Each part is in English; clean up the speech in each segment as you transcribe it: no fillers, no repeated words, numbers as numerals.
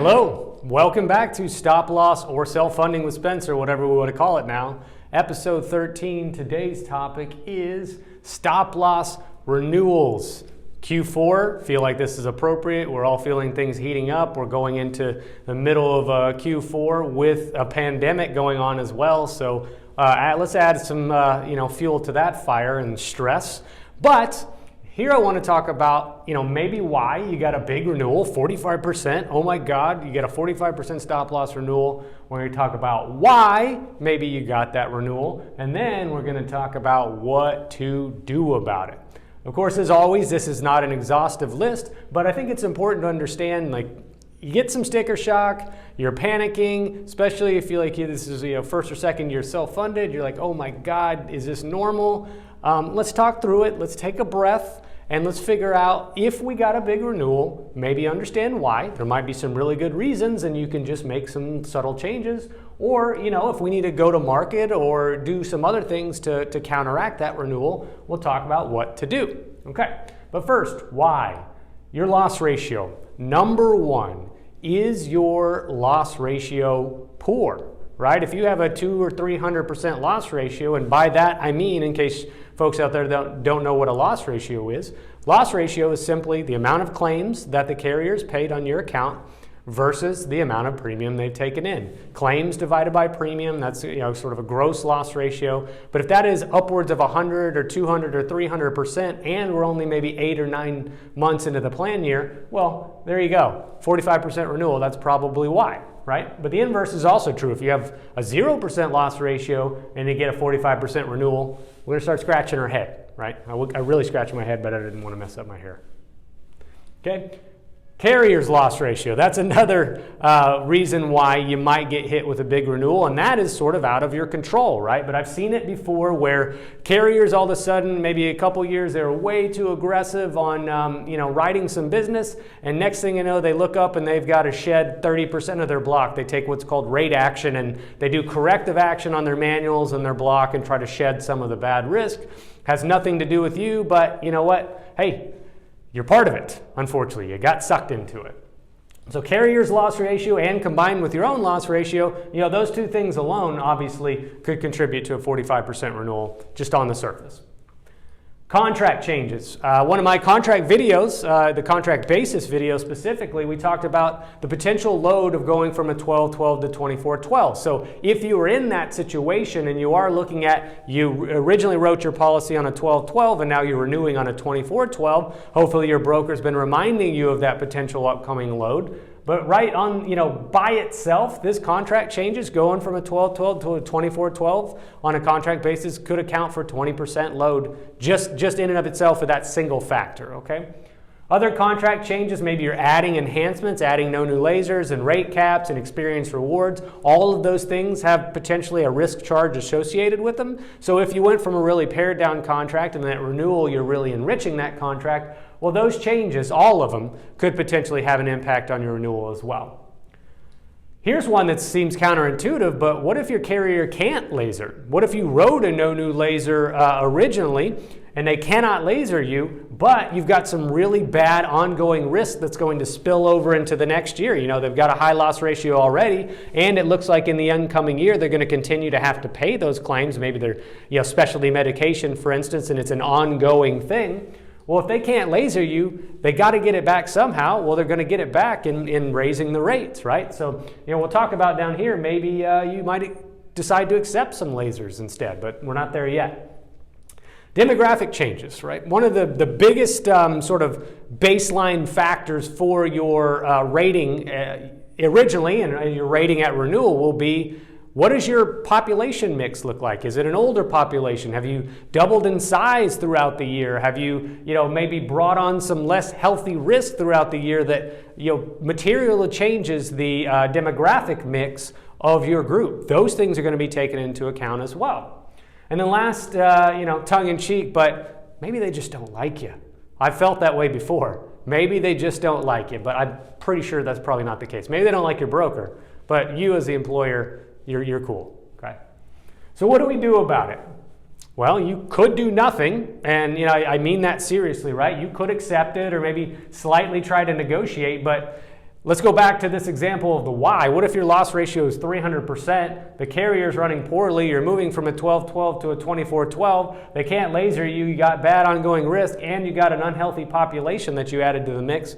Hello, welcome back to Stop Loss or Self-Funding with Spencer, whatever we want to call it now. Episode 13, today's topic is Stop Loss Renewals. Q4, feel like this is appropriate. We're all feeling things heating up. We're going into the middle of Q4 with a pandemic going on as well. So let's add some fuel to that fire and stress. But here I want to talk about, maybe why you got a big renewal, 45%. Oh my God, you get a 45% stop loss renewal. We're going to talk about why maybe you got that renewal. And then we're going to talk about what to do about it. Of course, as always, this is not an exhaustive list, but I think it's important to understand, you get some sticker shock, you're panicking, especially if you this is first or second year self-funded. You're like, oh my God, is this normal? Let's talk through it. Let's take a breath and let's figure out if we got a big renewal, maybe understand why. There might be some really good reasons and you can just make some subtle changes. Or, if we need to go to market or do some other things to counteract that renewal, we'll talk about what to do. Okay, but first, why? Your loss ratio. Number one, is your loss ratio poor? Right? If you have a 200 or 300% loss ratio, and by that I mean, in case folks out there don't know what a loss ratio is simply the amount of claims that the carrier's paid on your account versus the amount of premium they've taken in. Claims divided by premium, that's sort of a gross loss ratio. But if that is upwards of 100 or 200 or 300%, and we're only maybe 8 or 9 months into the plan year, well, there you go. 45% renewal, that's probably why. Right? But the inverse is also true. If you have a 0% loss ratio and you get a 45% renewal, we're going to start scratching our head, right? I really scratched my head, but I didn't want to mess up my hair. Okay? Carrier's loss ratio. That's another reason why you might get hit with a big renewal, and that is sort of out of your control, right? But I've seen it before where carriers all of a sudden, maybe a couple years, they're way too aggressive on writing some business, and next thing you know, they look up and they've got to shed 30% of their block. They take what's called rate action, and they do corrective action on their manuals and their block and try to shed some of the bad risk. Has nothing to do with you, but you know what? Hey, you're part of it, unfortunately. You got sucked into it. So carrier's loss ratio and combined with your own loss ratio, those two things alone obviously could contribute to a 45% renewal just on the surface. Contract changes. One of my contract videos, the contract basis video specifically, we talked about the potential load of going from a 12-12 to 24-12. So if you were in that situation and you are looking at, you originally wrote your policy on a 12-12 and now you're renewing on a 24-12, hopefully your broker's been reminding you of that potential upcoming load. But right on, by itself, this contract changes going from a 12-12 to a 24-12 on a contract basis could account for 20% load just in and of itself for that single factor, okay? Other contract changes, maybe you're adding enhancements, adding no new lasers and rate caps and experience rewards. All of those things have potentially a risk charge associated with them. So if you went from a really pared down contract and that renewal, you're really enriching that contract, well, those changes, all of them, could potentially have an impact on your renewal as well. Here's one that seems counterintuitive, but what if your carrier can't laser? What if you wrote a no new laser originally and they cannot laser you, but you've got some really bad ongoing risk that's going to spill over into the next year? They've got a high loss ratio already, and it looks like in the incoming year they're going to continue to have to pay those claims. Maybe they're specialty medication, for instance, and it's an ongoing thing. Well, if they can't laser you, they got to get it back somehow. Well, they're going to get it back in raising the rates, right? So, we'll talk about down here, maybe you might decide to accept some lasers instead, but we're not there yet. Demographic changes, right? One of the biggest sort of baseline factors for your rating originally and your rating at renewal will be, what does your population mix look like? Is it an older population? Have you doubled in size throughout the year? Have you, maybe brought on some less healthy risk throughout the year that, materially changes the demographic mix of your group? Those things are going to be taken into account as well. And then last, tongue in cheek, but maybe they just don't like you. I've felt that way before. Maybe they just don't like you, but I'm pretty sure that's probably not the case. Maybe they don't like your broker, but you as the employer, you're cool, okay? So what do we do about it? Well, you could do nothing, and I mean that seriously, right? You could accept it or maybe slightly try to negotiate, but Let's go back to this example of the why. What if your loss ratio is 300%, the carrier's running poorly, you're moving from a 12-12 to a 24-12, they can't laser you, you got bad ongoing risk, and you got an unhealthy population that you added to the mix?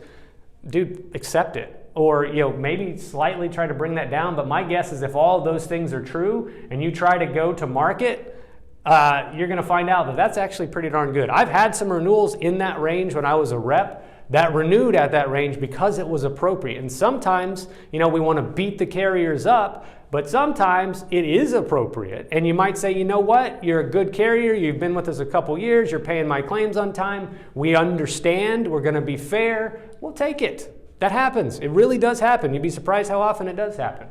Dude, accept it. Or maybe slightly try to bring that down, but my guess is if all of those things are true and you try to go to market, you're going to find out that that's actually pretty darn good. I've had some renewals in that range when I was a rep that renewed at that range because it was appropriate. And sometimes, we want to beat the carriers up, but sometimes it is appropriate. And you might say, you know what, you're a good carrier, you've been with us a couple years, you're paying my claims on time, we understand, we're going to be fair, we'll take it. That happens. It really does happen. You'd be surprised how often it does happen.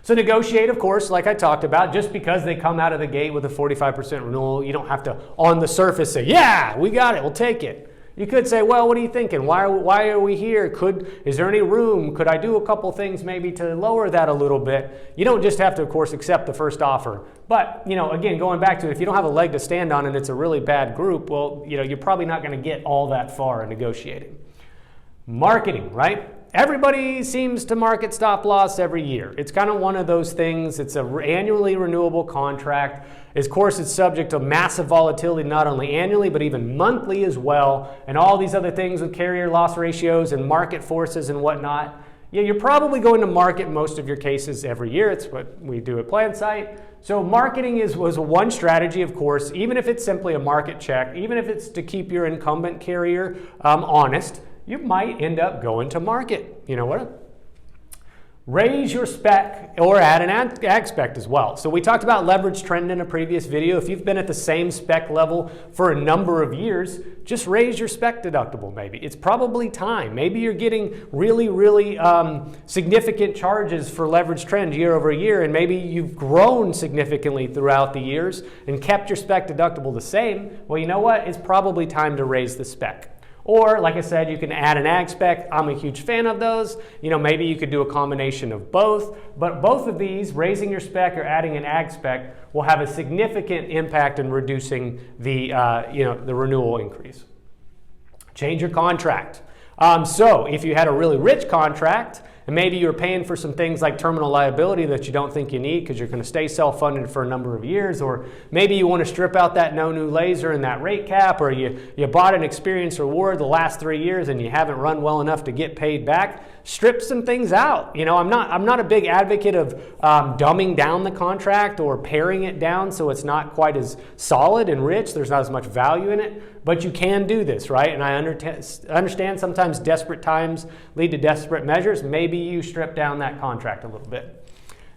So negotiate, of course, like I talked about. Just because they come out of the gate with a 45% renewal, you don't have to, on the surface, say, yeah, we got it, we'll take it. You could say, well, what are you thinking? Why are we here? Is there any room? Could I do a couple things maybe to lower that a little bit? You don't just have to, of course, accept the first offer. But, again, going back to if you don't have a leg to stand on and it's a really bad group, well, you're probably not going to get all that far in negotiating. Marketing, right? Everybody seems to market stop loss every year. It's kind of one of those things. It's an annually renewable contract. Of course, it's subject to massive volatility, not only annually, but even monthly as well. And all these other things with carrier loss ratios and market forces and whatnot. Yeah, you're probably going to market most of your cases every year. It's what we do at PlanSite. So marketing was one strategy, of course, even if it's simply a market check, even if it's to keep your incumbent carrier honest, you might end up going to market. You know what? Raise your spec or add an ag spec as well. So we talked about leverage trend in a previous video. If you've been at the same spec level for a number of years, just raise your spec deductible maybe. It's probably time. Maybe you're getting really significant charges for leverage trend year over year, and maybe you've grown significantly throughout the years and kept your spec deductible the same. Well, you know what? It's probably time to raise the spec. Or, like I said, you can add an ag spec. I'm a huge fan of those. Maybe you could do a combination of both. But both of these, raising your spec or adding an ag spec, will have a significant impact in reducing the renewal increase. Change your contract. So if you had a really rich contract, and maybe you're paying for some things like terminal liability that you don't think you need because you're going to stay self-funded for a number of years, or maybe you want to strip out that no new laser and that rate cap, or you bought an experience reward the last 3 years and you haven't run well enough to get paid back. Strip some things out. I'm not a big advocate of dumbing down the contract or paring it down so it's not quite as solid and rich. There's not as much value in it, but you can do this, right? And I understand sometimes desperate times lead to desperate measures. Maybe you strip down that contract a little bit.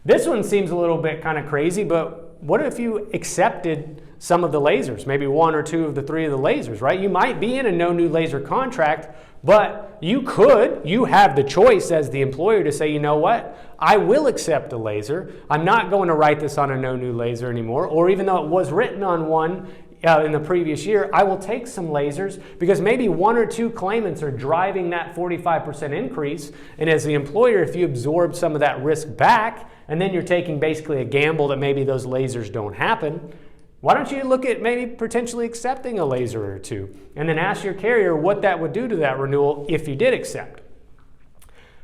This one seems a little bit kind of crazy, but what if you accepted some of the lasers, maybe 1 or 2 of the 3 of the lasers, right? You might be in a no new laser contract, but you have the choice as the employer to say, you know what, I will accept a laser. I'm not going to write this on a no new laser anymore, or even though it was written on one in the previous year, I will take some lasers because maybe 1 or 2 claimants are driving that 45% increase. And as the employer, if you absorb some of that risk back, and then you're taking basically a gamble that maybe those lasers don't happen, why don't you look at maybe potentially accepting a laser or 2 and then ask your carrier what that would do to that renewal if you did accept.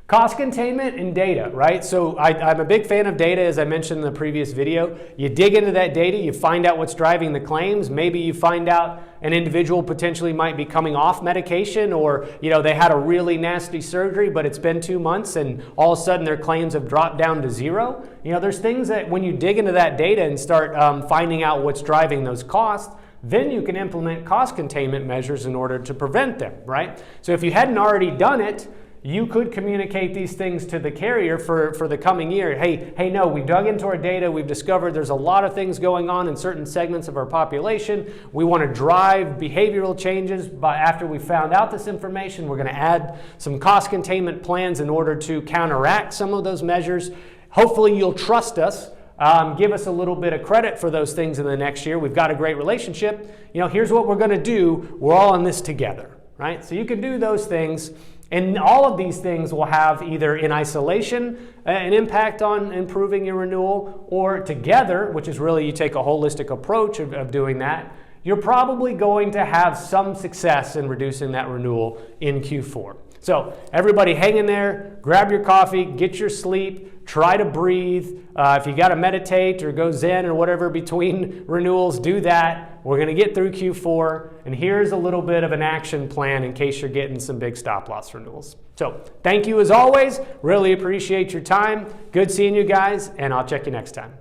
Cost containment and data, right? So I'm a big fan of data, as I mentioned in the previous video. You dig into that data, you find out what's driving the claims. Maybe you find out an individual potentially might be coming off medication, or they had a really nasty surgery, but it's been 2 months and all of a sudden their claims have dropped down to 0. There's things that when you dig into that data and start finding out what's driving those costs, then you can implement cost containment measures in order to prevent them, right? So if you hadn't already done it, you could communicate these things to the carrier for the coming year. Hey, no, we dug into our data. We've discovered there's a lot of things going on in certain segments of our population. We want to drive behavioral changes, but after we found out this information, we're going to add some cost containment plans in order to counteract some of those measures. Hopefully you'll trust us. Give us a little bit of credit for those things in the next year. We've got a great relationship. Here's what we're going to do. We're all in this together, right? So you can do those things. And all of these things will have either in isolation an impact on improving your renewal, or together, which is really you take a holistic approach of doing that, you're probably going to have some success in reducing that renewal in Q4. So everybody hang in there, grab your coffee, get your sleep, try to breathe. If you got to meditate or go Zen or whatever between renewals, do that. We're going to get through Q4, and here's a little bit of an action plan in case you're getting some big stop loss renewals. So thank you as always. Really appreciate your time. Good seeing you guys, and I'll check you next time.